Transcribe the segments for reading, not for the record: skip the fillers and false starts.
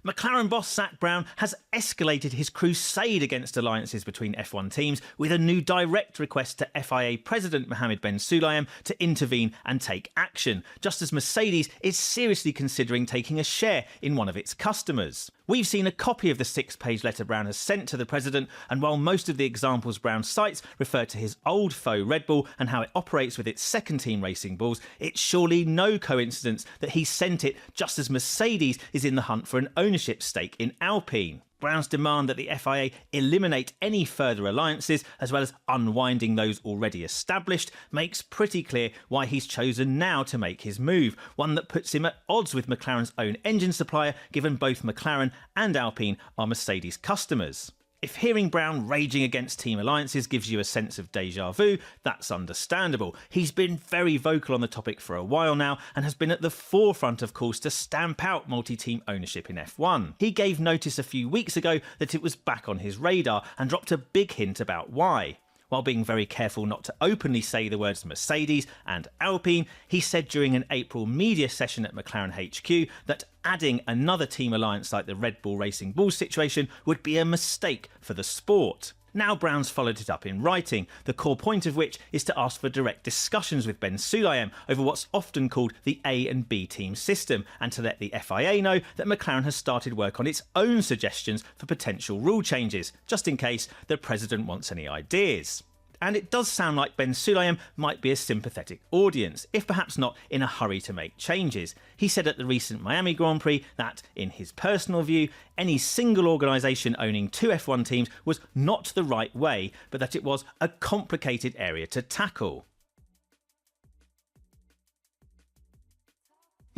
McLaren boss Zak Brown has escalated his crusade against alliances between F1 teams with a new direct request to FIA President Mohammed Ben Sulayem to intervene and take action, just as Mercedes is seriously considering taking a share in one of its customers. We've seen a copy of the 6-page letter Brown has sent to the President, and while most of the examples Brown cites refer to his old foe Red Bull and how it operates with its second-team Racing Bulls, it's surely no coincidence that he sent it just as Mercedes is in the hunt for an ownership stake in Alpine. Brown's demand that the FIA eliminate any further alliances, as well as unwinding those already established, makes pretty clear why he's chosen now to make his move, one that puts him at odds with McLaren's own engine supplier, given both McLaren and Alpine are Mercedes customers. If hearing Brown raging against team alliances gives you a sense of déjà vu, that's understandable. He's been very vocal on the topic for a while now and has been at the forefront, of course, to stamp out multi-team ownership in F1. He gave notice a few weeks ago that it was back on his radar and dropped a big hint about why. While being very careful not to openly say the words Mercedes and Alpine, he said during an April media session at McLaren HQ that adding another team alliance like the Red Bull Racing Bulls situation would be a mistake for the sport. Now Brown's followed it up in writing, the core point of which is to ask for direct discussions with Ben Sulayem over what's often called the A and B team system, and to let the FIA know that McLaren has started work on its own suggestions for potential rule changes, just in case the President wants any ideas. And it does sound like Ben Sulayem might be a sympathetic audience, if perhaps not in a hurry to make changes. He said at the recent Miami Grand Prix that, in his personal view, any single organisation owning two F1 teams was not the right way, but that it was a complicated area to tackle.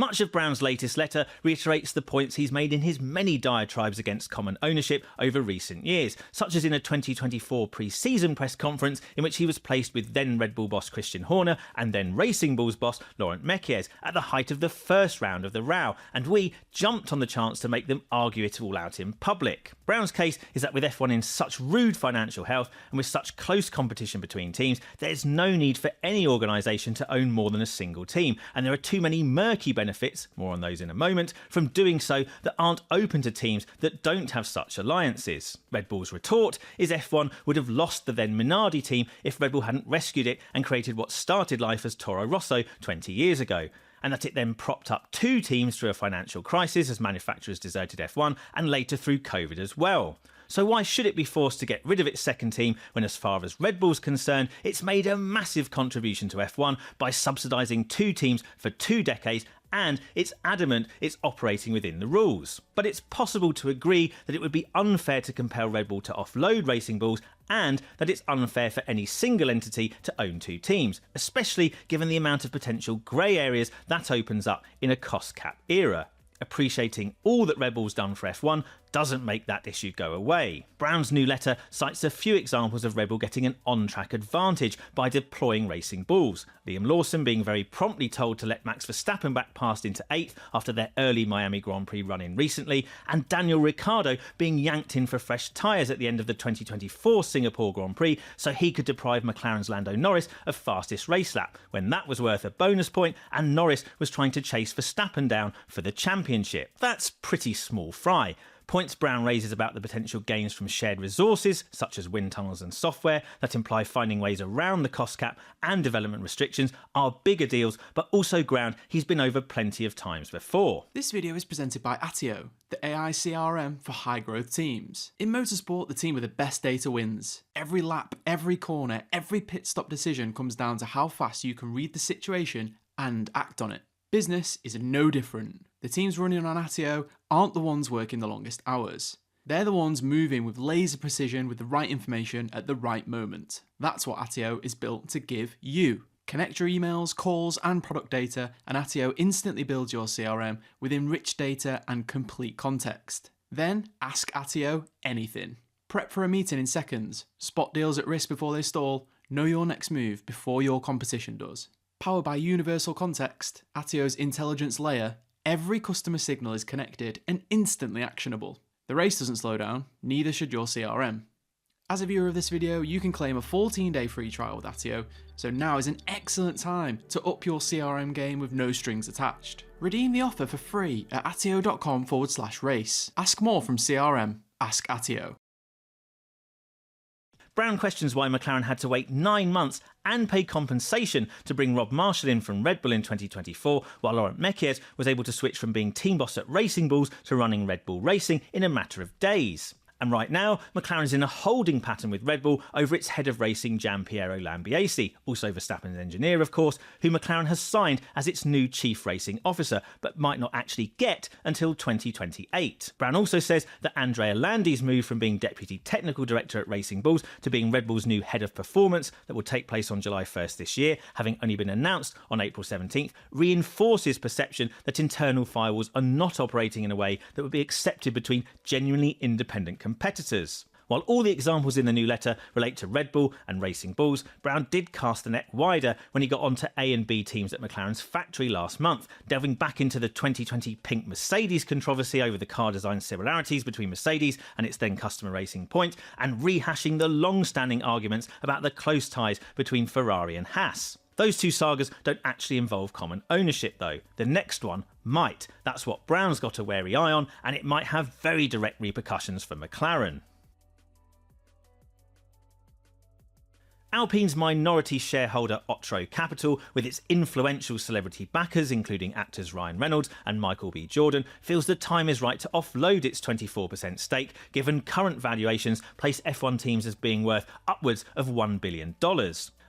Much of Brown's latest letter reiterates the points he's made in his many diatribes against common ownership over recent years, such as in a 2024 pre-season press conference in which he was placed with then Red Bull boss Christian Horner and then Racing Bulls boss Laurent Mekies at the height of the first round of the row, and we jumped on the chance to make them argue it all out in public. Brown's case is that with F1 in such rude financial health and with such close competition between teams, there's no need for any organisation to own more than a single team, and there are too many murky benefits, more on those in a moment, from doing so that aren't open to teams that don't have such alliances. Red Bull's retort is F1 would have lost the then Minardi team if Red Bull hadn't rescued it and created what started life as Toro Rosso 20 years ago, and that it then propped up two teams through a financial crisis as manufacturers deserted F1 and later through COVID as well. So why should it be forced to get rid of its second team when, as far as Red Bull's concerned, it's made a massive contribution to F1 by subsidising two teams for 2 decades, and it's adamant it's operating within the rules. But it's possible to agree that it would be unfair to compel Red Bull to offload Racing Bulls, and that it's unfair for any single entity to own two teams, especially given the amount of potential grey areas that opens up in a cost cap era. Appreciating all that Red Bull's done for F1 doesn't make that issue go away. Brown's new letter cites a few examples of Red Bull getting an on-track advantage by deploying Racing Bulls. Liam Lawson being very promptly told to let Max Verstappen back past into 8th after their early Miami Grand Prix run-in recently, and Daniel Ricciardo being yanked in for fresh tyres at the end of the 2024 Singapore Grand Prix so he could deprive McLaren's Lando Norris of fastest race lap, when that was worth a bonus point and Norris was trying to chase Verstappen down for the championship. That's pretty small fry. Points Brown raises about the potential gains from shared resources, such as wind tunnels and software, that imply finding ways around the cost cap and development restrictions, are bigger deals, but also ground he's been over plenty of times before. This video is presented by Attio, the AI CRM for high-growth teams. In motorsport, the team with the best data wins. Every lap, every corner, every pit stop decision comes down to how fast you can read the situation and act on it. Business is no different. The teams running on Attio aren't the ones working the longest hours. They're the ones moving with laser precision with the right information at the right moment. That's what Attio is built to give you. Connect your emails, calls and product data, and Attio instantly builds your CRM with enriched data and complete context. Then ask Attio anything. Prep for a meeting in seconds, spot deals at risk before they stall, know your next move before your competition does. Powered by Universal Context, Attio's intelligence layer, every customer signal is connected and instantly actionable. The race doesn't slow down, neither should your CRM. As a viewer of this video, you can claim a 14-day free trial with Attio, so now is an excellent time to up your CRM game with no strings attached. Redeem the offer for free at attio.com/race. Ask more from CRM. Ask Attio. Brown questions why McLaren had to wait 9 months and pay compensation to bring Rob Marshall in from Red Bull in 2024, while Laurent Mekies was able to switch from being team boss at Racing Bulls to running Red Bull Racing in a matter of days. And right now, McLaren's in a holding pattern with Red Bull over its head of racing Gianpiero Lambiase, also Verstappen's engineer of course, who McLaren has signed as its new chief racing officer, but might not actually get until 2028. Brown also says that Andrea Landi's move from being deputy technical director at Racing Bulls to being Red Bull's new head of performance that will take place on July 1st this year, having only been announced on April 17th, reinforces perception that internal firewalls are not operating in a way that would be accepted between genuinely independent competitors. While all the examples in the new letter relate to Red Bull and Racing Bulls, Brown did cast the net wider when he got onto A and B teams at McLaren's factory last month, delving back into the 2020 pink Mercedes controversy over the car design similarities between Mercedes and its then customer Racing Point, and rehashing the long-standing arguments about the close ties between Ferrari and Haas. Those two sagas don't actually involve common ownership though. The next one might. That's what Brown's got a wary eye on, and it might have very direct repercussions for McLaren. Alpine's minority shareholder Otro Capital, with its influential celebrity backers including actors Ryan Reynolds and Michael B. Jordan, feels the time is right to offload its 24% stake, given current valuations place F1 teams as being worth upwards of $1 billion.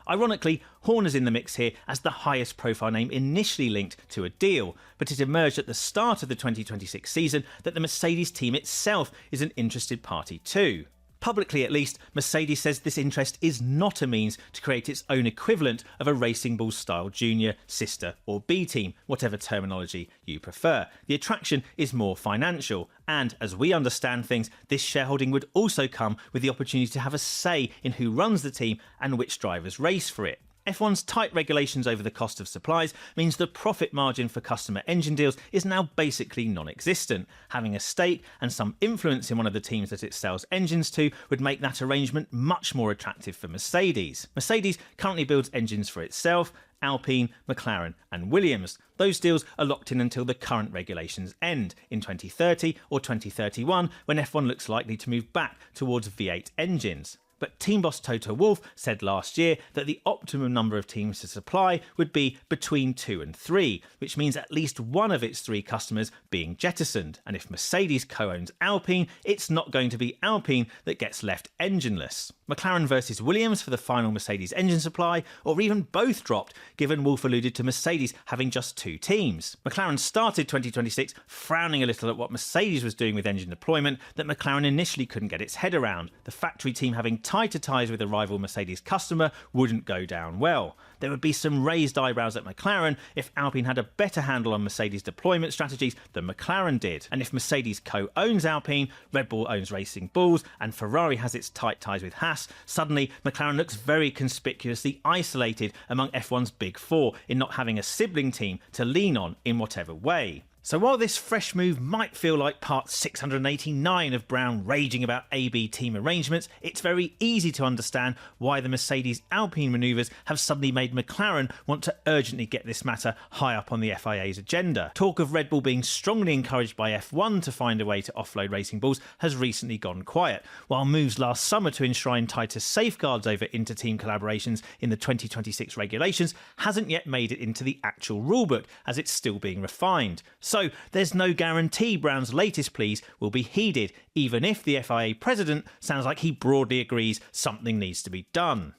Ironically, Horner's in the mix here as the highest profile name initially linked to a deal, but it emerged at the start of the 2026 season that the Mercedes team itself is an interested party too. Publicly at least, Mercedes says this interest is not a means to create its own equivalent of a Racing Bulls style junior, sister or B team, whatever terminology you prefer. The attraction is more financial, and as we understand things, this shareholding would also come with the opportunity to have a say in who runs the team and which drivers race for it. F1's tight regulations over the cost of supplies means the profit margin for customer engine deals is now basically non-existent. Having a stake and some influence in one of the teams that it sells engines to would make that arrangement much more attractive for Mercedes. Mercedes currently builds engines for itself, Alpine, McLaren and Williams. Those deals are locked in until the current regulations end in 2030 or 2031, when F1 looks likely to move back towards V8 engines. But team boss Toto Wolff said last year that the optimum number of teams to supply would be between 2 and 3, which means at least one of its 3 customers being jettisoned. And if Mercedes co-owns Alpine, it's not going to be Alpine that gets left engineless. McLaren versus Williams for the final Mercedes engine supply, or even both dropped, given Wolff alluded to Mercedes having just 2 teams. McLaren started 2026 frowning a little at what Mercedes was doing with engine deployment that McLaren initially couldn't get its head around. The factory team having tighter ties with a rival Mercedes customer wouldn't go down well. There would be some raised eyebrows at McLaren if Alpine had a better handle on Mercedes deployment strategies than McLaren did. And if Mercedes co-owns Alpine, Red Bull owns Racing Bulls, and Ferrari has its tight ties with Haas, suddenly McLaren looks very conspicuously isolated among F1's big 4 in not having a sibling team to lean on in whatever way. So while this fresh move might feel like part 689 of Brown raging about AB team arrangements, it's very easy to understand why the Mercedes-Alpine manoeuvres have suddenly made McLaren want to urgently get this matter high up on the FIA's agenda. Talk of Red Bull being strongly encouraged by F1 to find a way to offload Racing Bulls has recently gone quiet, while moves last summer to enshrine tighter safeguards over inter-team collaborations in the 2026 regulations hasn't yet made it into the actual rulebook, as it's still being refined. So there's no guarantee Brown's latest pleas will be heeded, even if the FIA president sounds like he broadly agrees something needs to be done.